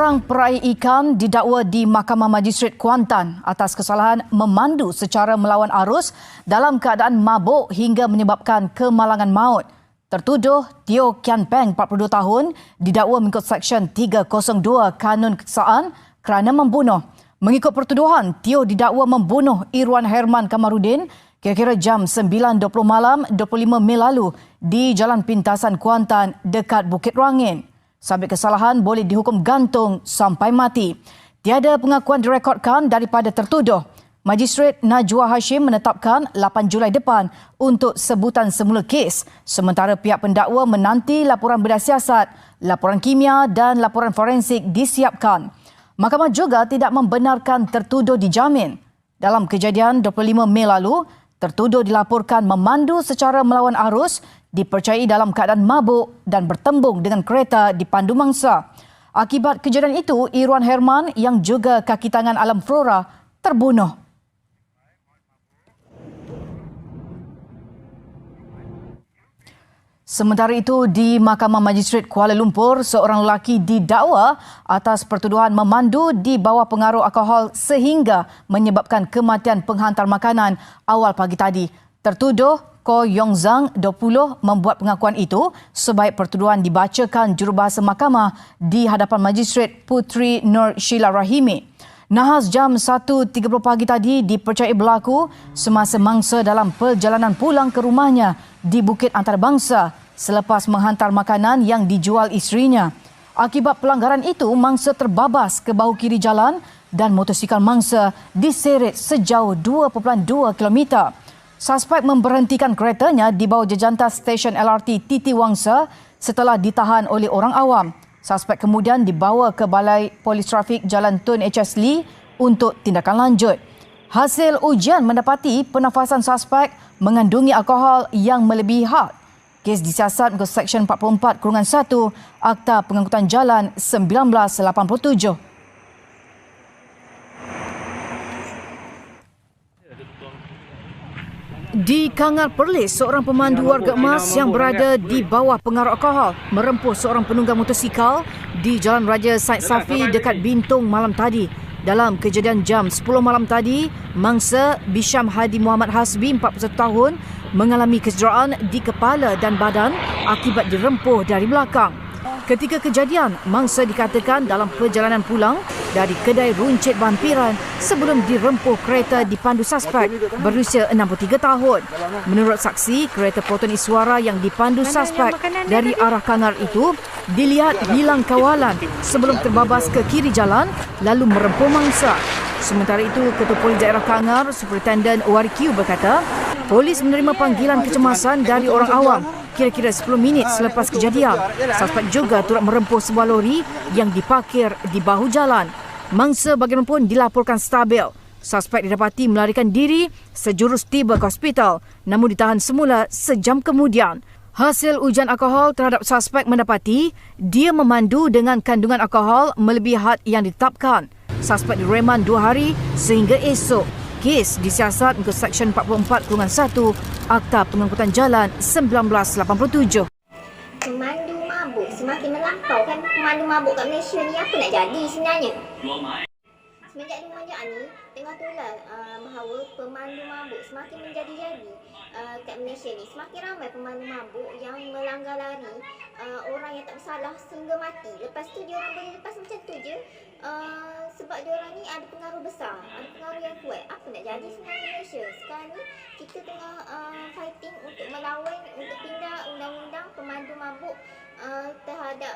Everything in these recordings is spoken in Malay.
Seorang peraih ikan didakwa di Mahkamah Magistrate Kuantan atas kesalahan memandu secara melawan arus dalam keadaan mabuk hingga menyebabkan kemalangan maut. Tertuduh Teo Kian Peng, 42 tahun, didakwa mengikut Seksyen 302 Kanun Kejaksaan kerana membunuh. Mengikut pertuduhan, Teo didakwa membunuh Irwan Herman Kamarudin kira-kira jam 9.20 malam 25 Mei lalu di Jalan Pintasan Kuantan dekat Bukit Rangin. Sabit kesalahan boleh dihukum gantung sampai mati. Tiada pengakuan direkodkan daripada tertuduh. Magistrate Najwa Hashim menetapkan 8 Julai depan untuk sebutan semula kes, sementara pihak pendakwa menanti laporan bedah siasat, laporan kimia dan laporan forensik disiapkan. Mahkamah juga tidak membenarkan tertuduh dijamin. Dalam kejadian 25 Mei lalu, tertuduh dilaporkan memandu secara melawan arus, dipercayai dalam keadaan mabuk dan bertembung dengan kereta di pandu mangsa. Akibat kejadian itu, Irwan Herman yang juga kaki tangan Alam Flora terbunuh. Sementara itu, di Mahkamah Magistrate Kuala Lumpur, seorang lelaki didakwa atas pertuduhan memandu di bawah pengaruh alkohol sehingga menyebabkan kematian penghantar makanan awal pagi tadi. Tertuduh Ko Yong Zhang, 20, membuat pengakuan itu sebaik pertuduhan dibacakan jurubahasa mahkamah di hadapan Magistrate Puteri Nur Sheila Rahimi. Nahas jam 1.30 pagi tadi dipercayai berlaku semasa mangsa dalam perjalanan pulang ke rumahnya di Bukit Antarabangsa selepas menghantar makanan yang dijual isterinya. Akibat pelanggaran itu, mangsa terbabas ke bahu kiri jalan dan motosikal mangsa diseret sejauh 2.2 km. Suspek memberhentikan keretanya di bawah jejantas stesen LRT Titi Wangsa setelah ditahan oleh orang awam. Suspek kemudian dibawa ke Balai Polis Trafik Jalan Tun HS Lee untuk tindakan lanjut. Hasil ujian mendapati penafasan suspek mengandungi alkohol yang melebihi had. Kes disiasat mengikut Seksyen 44/1 Akta Pengangkutan Jalan 1987. Di Kangar Perlis, seorang pemandu warga emas yang berada di bawah pengaruh alkohol merempuh seorang penunggang motosikal di Jalan Raja Said Safi dekat Bintung malam tadi. Dalam kejadian jam 10 malam tadi, mangsa Bisham Hadi Muhammad Hasbi, 41 tahun, mengalami kecederaan di kepala dan badan akibat dirempuh dari belakang. Ketika kejadian, mangsa dikatakan dalam perjalanan pulang dari kedai runcit bampiran sebelum dirempuh kereta dipandu suspek berusia 63 tahun. Menurut saksi, kereta Proton Iswara yang dipandu suspek dari arah Kangar itu dilihat hilang kawalan sebelum terbabas ke kiri jalan lalu merempuh mangsa. Sementara itu, Ketua Polis Daerah Kangar, Superintendent Warikiu berkata, polis menerima panggilan kecemasan dari orang awam kira-kira 10 minit selepas kejadian. Suspek juga turut merempuh sebuah lori yang diparkir di bahu jalan. Mangsa bagaimanapun dilaporkan stabil. Suspek didapati melarikan diri sejurus tiba ke hospital namun ditahan semula sejam kemudian. Hasil ujian alkohol terhadap suspek mendapati dia memandu dengan kandungan alkohol melebihi had yang ditetapkan. Suspek direman 2 hari sehingga esok. Kes disiasat mengikut Seksyen 44/1 Akta Pengangkutan Jalan 1987. Pemandu mabuk semakin melampau kan. Pemandu mabuk kat Malaysia ni apa nak jadi sebenarnya? Semenjak dimanjak ni, tengah tular bahawa pemandu mabuk semakin menjadi-jadi kat Malaysia ni. Semakin ramai pemandu mabuk yang melanggar lari orang yang tak bersalah sehingga mati. Lepas tu dia orang boleh lepas macam tu je. Sebab dia orang ni ada pengaruh besar, ada pengaruh yang kuat. Apa nak jadi sebenarnya Malaysia? Sekarang ni kita tengah fighting untuk melawan, untuk pindah undang-undang pemandu mabuk terhadap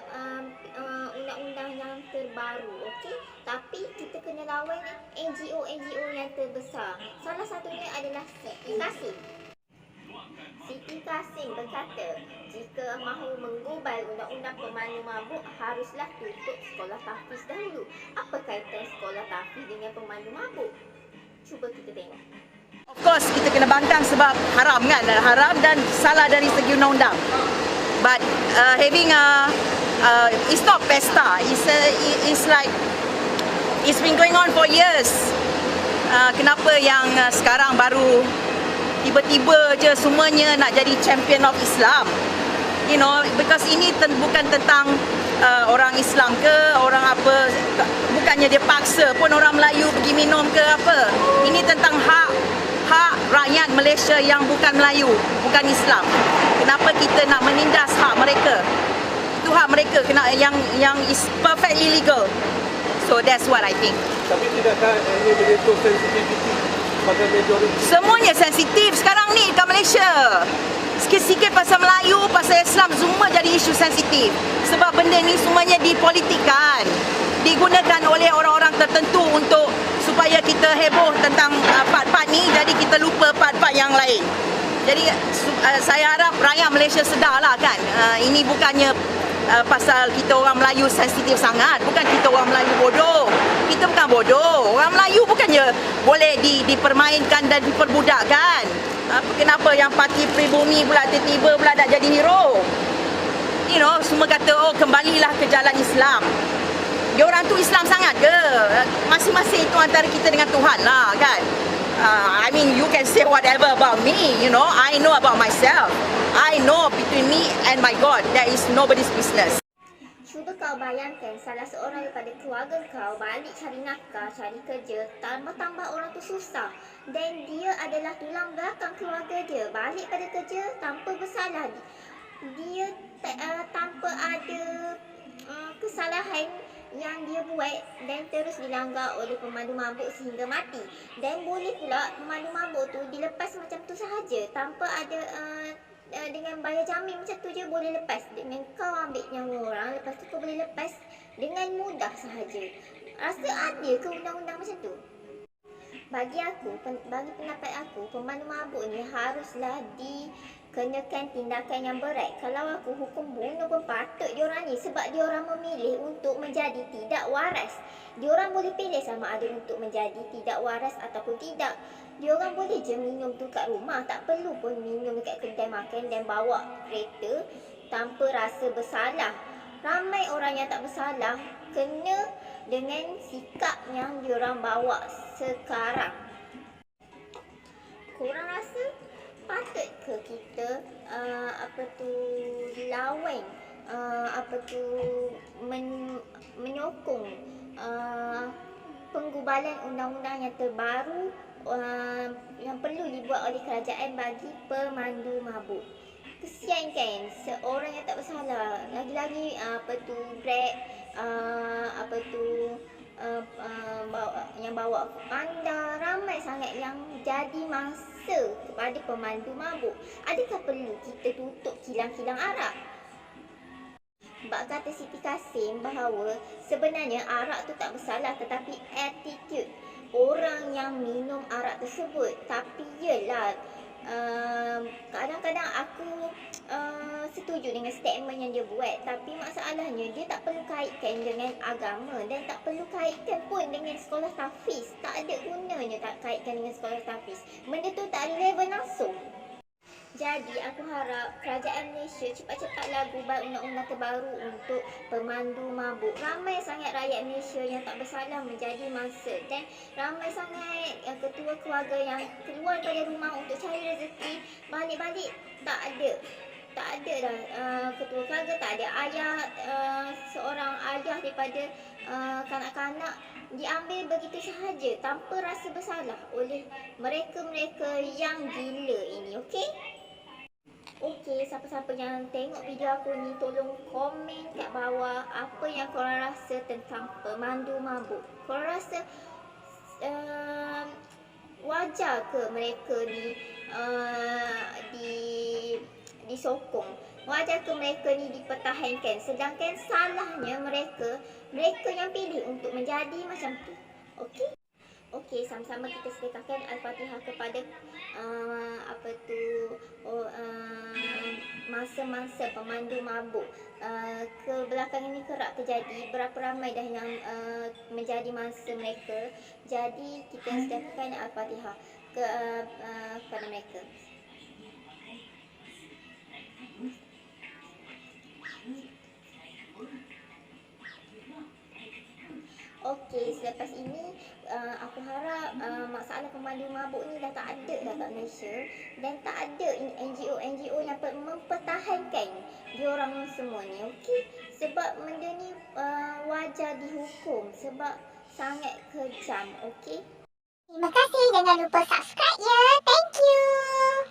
undang-undang yang terbaru, okey? Tapi kita kena lawan NGO yang terbesar. Salah satunya adalah Siti Kasim. Siti Kasim berkata, jika mahu menggubal undang-undang pemandu mabuk, haruslah tutup sekolah tahfiz dahulu. Apa kaitan sekolah tahfiz dengan pemandu mabuk? Cuba kita tengok. Of course, kita kena bangkang sebab haram kan? Haram dan salah dari segi undang-undang. But having it's not pesta. It's like it's been going on for years. Kenapa yang sekarang baru tiba-tiba je semuanya nak jadi champion of Islam? You know, because ini bukan tentang orang Islam ke, orang apa, bukannya dia paksa pun orang Melayu pergi minum ke apa. Ini tentang hak rakyat Malaysia yang bukan Melayu, bukan Islam. Kenapa kita nak menindas hak mereka? Itu hak mereka kena yang is perfectly legal. So that's what I think. Tapi tidakkah ini menyentuh sensitiviti pada majoriti? Semuanya sensitif sekarang ni kat Malaysia. Sikit-sikit pasal Melayu, pasal Islam, semua jadi isu sensitif. Sebab benda ni semuanya dipolitikkan. Digunakan oleh orang-orang tertentu untuk supaya kita heboh tentang part-part ni, jadi kita lupa part-part yang lain. Jadi saya harap rakyat Malaysia sedarlah kan. Ini bukannya pasal kita orang Melayu sensitif sangat. Bukan kita orang Melayu bodoh. Kita bukan bodoh. Orang Melayu bukannya boleh dipermainkan dan diperbudakkan. Kenapa yang parti pribumi pula tiba-tiba pula nak jadi hero? You know, semua kata, oh kembalilah ke jalan Islam. Diorang tu Islam sangat ke? Masing-masing itu antara kita dengan Tuhan lah kan. I mean, you can say whatever about me, you know. I know about myself. I know between me and my God, there is nobody's business. Cuba kau bayangkan salah seorang daripada keluarga kau balik cari nafkah, cari kerja, tambah-tambah orang tu susah. Dan dia adalah tulang belakang keluarga dia. Balik pada kerja tanpa bersalah. Dia tanpa ada kesalahan yang dia buat dan terus dilanggar oleh pemandu mabuk sehingga mati. Dan boleh pula pemandu mabuk tu dilepas macam tu sahaja tanpa ada dengan bayar jamin macam tu je boleh lepas. Dengan kau ambil nyawa orang, lepas tu kau boleh lepas dengan mudah sahaja. Rasa ada ke undang-undang macam tu? Bagi pendapat aku, pemandu mabuk ni haruslah dikenakan tindakan yang berat. Kalau aku hukum bunuh pun patut diorang ni, sebab diorang memilih untuk menjadi tidak waras. Diorang boleh pilih sama ada untuk menjadi tidak waras ataupun tidak. Diorang boleh je minum tu kat rumah, tak perlu pun minum dekat kedai makan dan bawa kereta tanpa rasa bersalah. Ramai orang yang tak bersalah kena dengan sikap yang diorang bawa sekarang. Korang rasa patut ke kita lawan menyokong penggubalan undang-undang yang terbaru yang perlu dibuat oleh kerajaan bagi pemandu mabuk? Kesian kan seorang yang tak bersalah. Lagi-lagi Grab, yang bawa panda, ramai sangat yang jadi mangsa kepada pemandu mabuk. Adakah perlu kita tutup kilang-kilang arak? Bak kata Siti Kasim bahawa sebenarnya arak tu tak bersalah, tetapi attitude orang yang minum arak tersebut. Tapi yelah, kadang-kadang aku setuju dengan statement yang dia buat, tapi masalahnya dia tak perlu kaitkan dengan agama dan tak perlu kaitkan pun dengan sekolah tahfiz. Tak ada gunanya tak kaitkan dengan sekolah tahfiz. Benda tu tak relevan langsung. Jadi aku harap kerajaan Malaysia cepat-cepatlah gubal undang-undang terbaru untuk pemandu mabuk. Ramai sangat rakyat Malaysia yang tak bersalah menjadi mangsa, dan ramai sangat ketua keluarga yang keluar dari rumah untuk cari rezeki, balik-balik tak ada dah ketua keluarga, tak ada ayah, seorang ayah daripada kanak-kanak diambil begitu sahaja tanpa rasa bersalah oleh mereka-mereka yang gila ini. Okey, siapa-siapa yang tengok video aku ni, tolong komen kat bawah apa yang korang rasa tentang pemandu mabuk. Korang rasa wajar ke mereka disokong? Wajar ke mereka ni dipertahankan? Sedangkan salahnya mereka yang pilih untuk menjadi macam tu. Okey, sama-sama kita sedekahkan Al-Fatihah kepada masa-masa pemandu mabuk. Kebelakangan ini kerap terjadi. Berapa ramai dah yang menjadi mangsa mereka. Jadi kita sedekahkan Al-Fatihah kepada mereka. Okey, selepas ini aku harap masalah pemandu mabuk ni dah tak ada dah kat Malaysia dan tak ada NGO yang mempertahankan diorang semua ni, okey? Sebab benda ni wajar dihukum sebab sangat kejam, okey? Terima kasih, jangan lupa subscribe ya. Thank you.